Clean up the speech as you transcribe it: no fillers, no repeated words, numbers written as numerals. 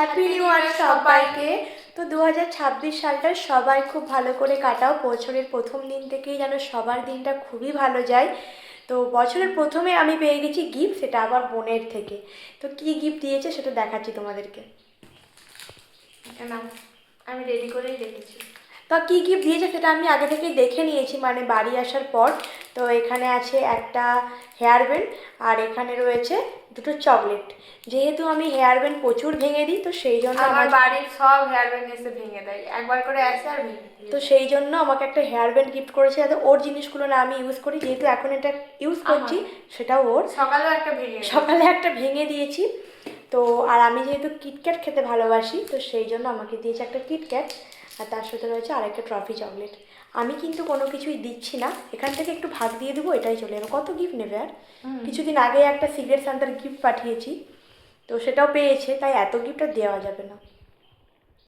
Happy new year সবাইকে। তো 2026 সালটা সবাই খুব ভালো করে কাটাও। বছরের প্রথম দিন থেকেই যেন সবার দিনটা খুবই ভালো যায়। তো বছরের প্রথমে আমি পেয়ে গেছি গিফট, সেটা আবার বোনের থেকে। তো কি গিফট দিয়েছে সেটা দেখাচ্ছি তোমাদেরকে। না, আমি রেডি করেই রেখেছি। তো কী গিফট দিয়েছে সেটা আমি আগে থেকেই দেখে নিয়েছি, মানে বাড়ি আসার পর। তো এখানে আছে একটা হেয়ার ব্যান্ড, আর এখানে রয়েছে দুটো চকলেট। যেহেতু আমি হেয়ার ব্যান্ড প্রচুর ভেঙে দিই, তো সেই জন্য আমার বাড়ির সব হেয়ার ব্যান্ড এসে ভেঙে দেয়, একবার করে আসে আর ভেঙে দেয়। তো সেই জন্য আমাকে একটা হেয়ার ব্যান্ড গিফট করেছে, যাতে ওর জিনিসগুলো না আমি ইউজ করি। যেহেতু এখন এটা ইউজ করছি, সেটাও ওর। সকালে একটা ভেঙে দিয়েছি। তো আর আমি যেহেতু কিটক্যাট খেতে ভালোবাসি, তো সেই জন্য আমাকে দিয়েছে একটা কিটক্যাট, আর তার সাথে রয়েছে আরেকটা ট্রফি চকলেট। আমি কিন্তু কোনো কিছুই দিচ্ছি না, এখান থেকে একটু ভাগ দিয়ে দেবো, এটাই চলে যাবে। কত গিফট নেবে আর? কিছুদিন আগে একটা সিগারেট সান্তার গিফট পাঠিয়েছি, তো সেটাও পেয়েছে, তাই এত গিফট আর দেওয়া যাবে না।